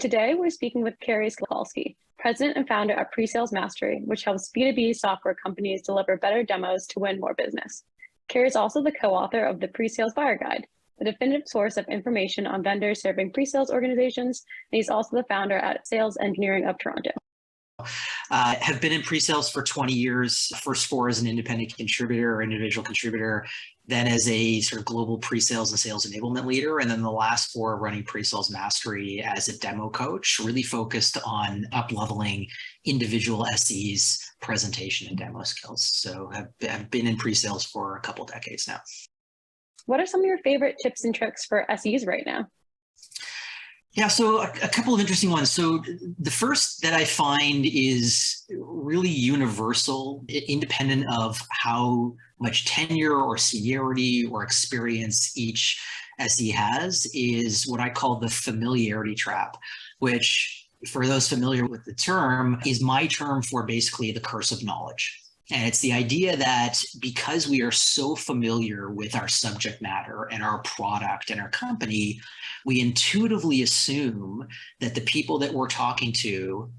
Today, we're speaking with Kerry Sokalsky, president and founder of Presales Mastery, which helps B2B software companies deliver better demos to win more business. Kerry is also the co-author of the Presales Buyer Guide, the definitive source of information on vendors serving presales organizations, and he's also the founder at Sales Engineering of Toronto. Have been in pre-sales for 20 years, first 4 as an independent contributor or individual contributor, then as a sort of global pre-sales and sales enablement leader, and then the last 4 running Presales Mastery as a demo coach, really focused on up-leveling individual SEs presentation and demo skills. So have been in pre-sales for a couple decades now. What are some of your favorite tips and tricks for SEs right now? Yeah, so a couple of interesting ones. So the first that I find is really universal, independent of how much tenure or seniority or experience each SE has, is what I call the familiarity trap, which, for those familiar with the term, is my term for basically the curse of knowledge. And it's the idea that because we are so familiar with our subject matter and our product and our company, we intuitively assume that the people that we're talking to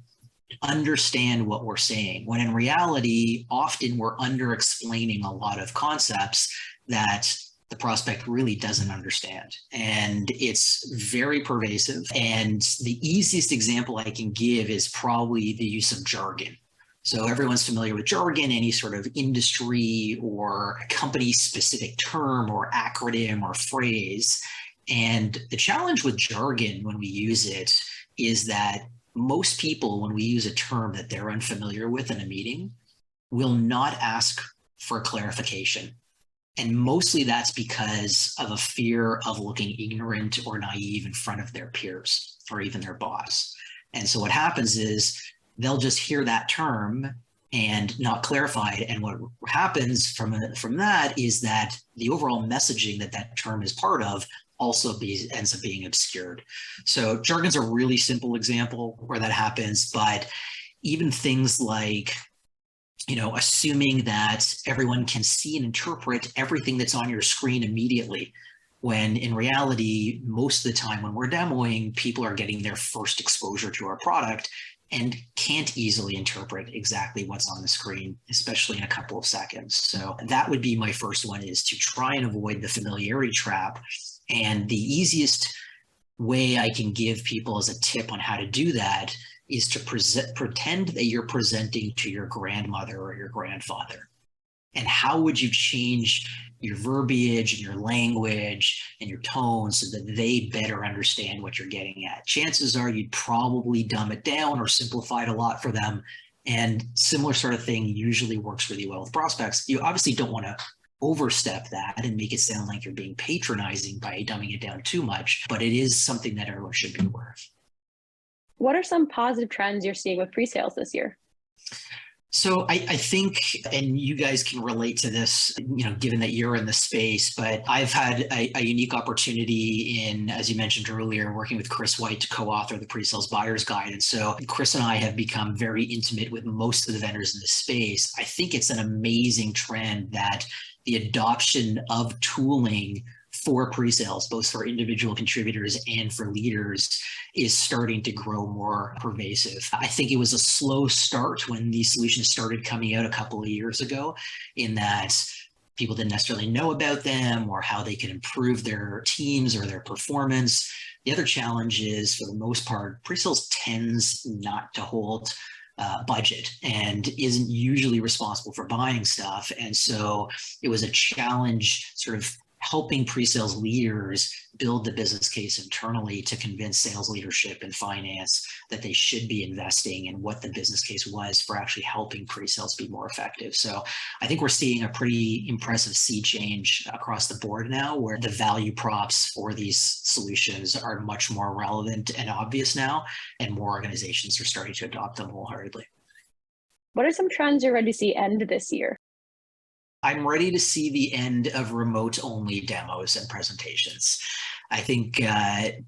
understand what we're saying, when in reality, often we're under-explaining a lot of concepts that the prospect really doesn't understand. And it's very pervasive. And the easiest example I can give is probably the use of jargon. So everyone's familiar with jargon, any sort of industry or company-specific term or acronym or phrase. And the challenge with jargon when we use it is that most people, when we use a term that they're unfamiliar with in a meeting, will not ask for clarification. And mostly that's because of a fear of looking ignorant or naive in front of their peers or even their boss. And so what happens is they'll just hear that term and not clarified. And what happens from that is that the overall messaging that term is part of also ends up being obscured. So jargon's a really simple example where that happens, but even things like, assuming that everyone can see and interpret everything that's on your screen immediately, when in reality, most of the time when we're demoing, people are getting their first exposure to our product and can't easily interpret exactly what's on the screen, especially in a couple of seconds. So that would be my first one, is to try and avoid the familiarity trap. And the easiest way I can give people as a tip on how to do that is to pretend that you're presenting to your grandmother or your grandfather. And how would you change your verbiage and your language and your tone so that they better understand what you're getting at? Chances are you'd probably dumb it down or simplify it a lot for them. And similar sort of thing usually works really well with prospects. You obviously don't want to overstep that and make it sound like you're being patronizing by dumbing it down too much, but it is something that everyone should be aware of. What are some positive trends you're seeing with pre-sales this year? So I think, and you guys can relate to this, given that you're in the space, but I've had a unique opportunity in, as you mentioned earlier, working with Chris White to co-author the Presales Buyer's Guide. And so Chris and I have become very intimate with most of the vendors in the space. I think it's an amazing trend that the adoption of tooling for pre-sales, both for individual contributors and for leaders, is starting to grow more pervasive. I think it was a slow start when these solutions started coming out a couple of years ago, in that people didn't necessarily know about them or how they could improve their teams or their performance. The other challenge is, for the most part, pre-sales tends not to hold budget and isn't usually responsible for buying stuff. And so it was a challenge sort of helping pre-sales leaders build the business case internally to convince sales leadership and finance that they should be investing, and what the business case was for actually helping pre-sales be more effective. So I think we're seeing a pretty impressive sea change across the board now, where the value props for these solutions are much more relevant and obvious now, and more organizations are starting to adopt them wholeheartedly. What are some trends you're ready to see end this year? I'm ready to see the end of remote-only demos and presentations. I think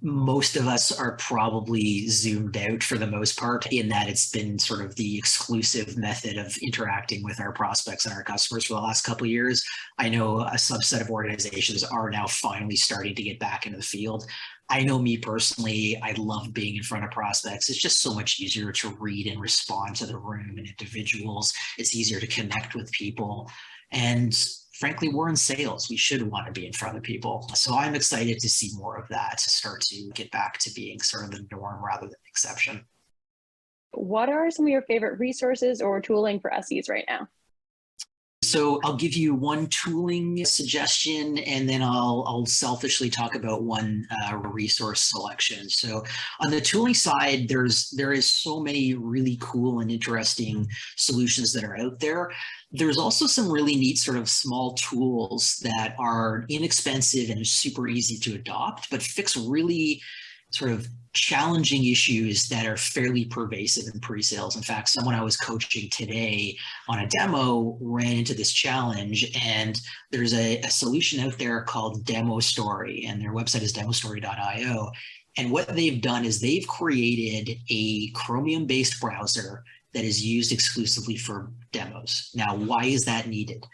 most of us are probably zoomed out for the most part, in that it's been sort of the exclusive method of interacting with our prospects and our customers for the last couple of years. I know a subset of organizations are now finally starting to get back into the field. I know me personally, I love being in front of prospects. It's just so much easier to read and respond to the room and individuals. It's easier to connect with people. And frankly, we're in sales. We should want to be in front of people. So I'm excited to see more of that start to get back to being sort of the norm rather than the exception. What are some of your favorite resources or tooling for SEs right now? So I'll give you one tooling suggestion, and then I'll selfishly talk about one resource selection. So on the tooling side, there is so many really cool and interesting solutions that are out there. There's also some really neat sort of small tools that are inexpensive and super easy to adopt, but fix really sort of challenging issues that are fairly pervasive in pre-sales. In fact, someone I was coaching today on a demo ran into this challenge, and there's a solution out there called Demo Story, and their website is demostory.io. And what they've done is they've created a Chromium-based browser that is used exclusively for demos. Now, why is that needed?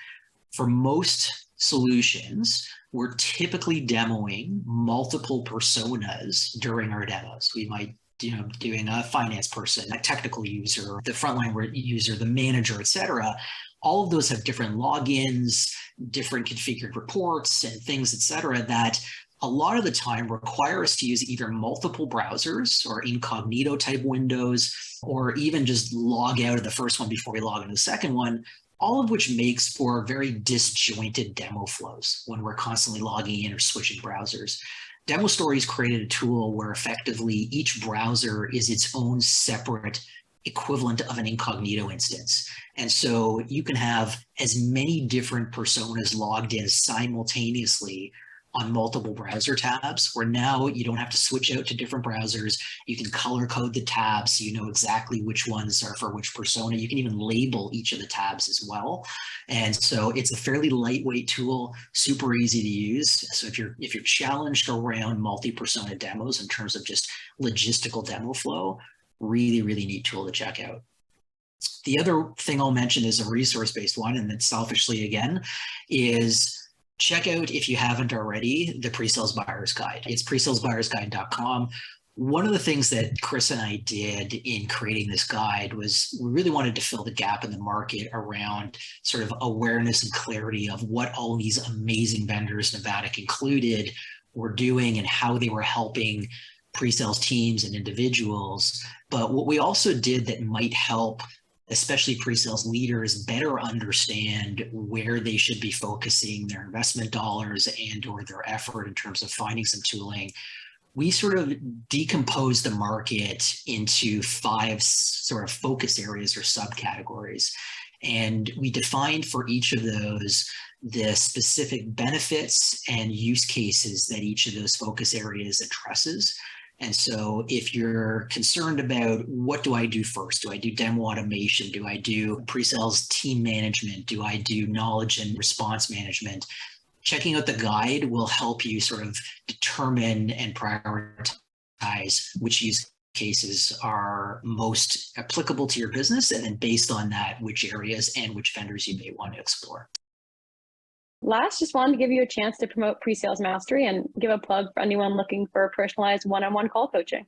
For most solutions, we're typically demoing multiple personas during our demos. We might, doing a finance person, a technical user, the frontline user, the manager, et cetera. All of those have different logins, different configured reports and things, et cetera, that a lot of the time require us to use either multiple browsers or incognito type windows, or even just log out of the first one before we log into the second one, all of which makes for very disjointed demo flows when we're constantly logging in or switching browsers. Demo Stories created a tool where effectively each browser is its own separate equivalent of an incognito instance. And so you can have as many different personas logged in simultaneously on multiple browser tabs, where now you don't have to switch out to different browsers. You can color code the tabs so you know exactly which ones are for which persona. You can even label each of the tabs as well. And so it's a fairly lightweight tool, super easy to use. So if you're challenged around multi-persona demos in terms of just logistical demo flow, really, really neat tool to check out. The other thing I'll mention is a resource-based one, and then selfishly again, is check out, if you haven't already, the Presales Buyer's Guide. It's presalesbuyersguide.com. One of the things that Chris and I did in creating this guide was we really wanted to fill the gap in the market around sort of awareness and clarity of what all these amazing vendors, Nevada included, were doing and how they were helping pre-sales teams and individuals. But what we also did that might help especially pre-sales leaders better understand where they should be focusing their investment dollars and or their effort in terms of finding some tooling. We sort of decomposed the market into 5 sort of focus areas or subcategories. And we defined for each of those the specific benefits and use cases that each of those focus areas addresses. And so if you're concerned about what do I do first? Do I do demo automation? Do I do pre-sales team management? Do I do knowledge and response management? Checking out the guide will help you sort of determine and prioritize which use cases are most applicable to your business, and then based on that, which areas and which vendors you may want to explore. Last, just wanted to give you a chance to promote Presales Mastery and give a plug for anyone looking for personalized one-on-one call coaching.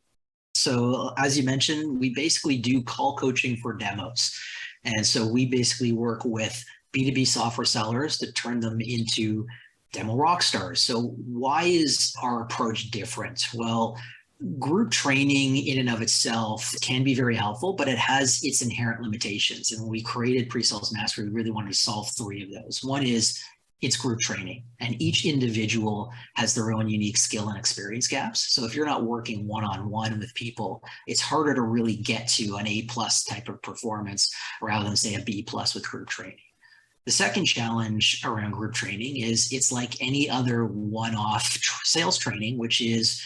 So as you mentioned, we basically do call coaching for demos. And so we basically work with B2B software sellers to turn them into demo rock stars. So why is our approach different? Well, group training in and of itself can be very helpful, but it has its inherent limitations. And when we created Presales Mastery, we really wanted to solve 3 of those. One is it's group training, and each individual has their own unique skill and experience gaps. So if you're not working one-on-one with people, it's harder to really get to an A+ type of performance rather than say a B+ with group training. The second challenge around group training is it's like any other one-off sales training, which is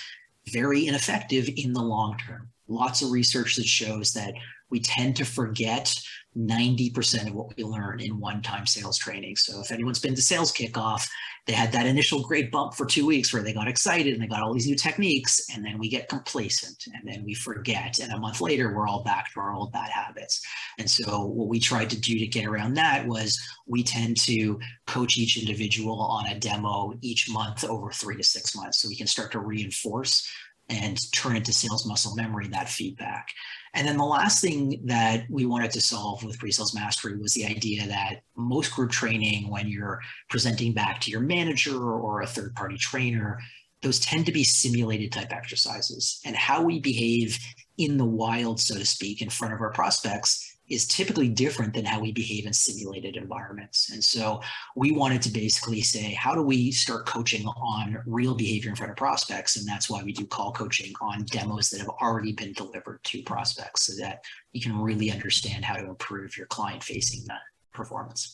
very ineffective in the long term. Lots of research that shows that we tend to forget 90% of what we learn in one-time sales training. So if anyone's been to sales kickoff, they had that initial great bump for 2 weeks where they got excited and they got all these new techniques, and then we get complacent and then we forget. And a month later, we're all back to our old bad habits. And so what we tried to do to get around that was we tend to coach each individual on a demo each month over 3 to 6 months. So we can start to reinforce and turn into sales muscle memory that feedback. And then the last thing that we wanted to solve with Presales Mastery was the idea that most group training, when you're presenting back to your manager or a third-party trainer, those tend to be simulated type exercises. And how we behave in the wild, so to speak, in front of our prospects is typically different than how we behave in simulated environments. And so we wanted to basically say, how do we start coaching on real behavior in front of prospects? And that's why we do call coaching on demos that have already been delivered to prospects so that you can really understand how to improve your client-facing performance.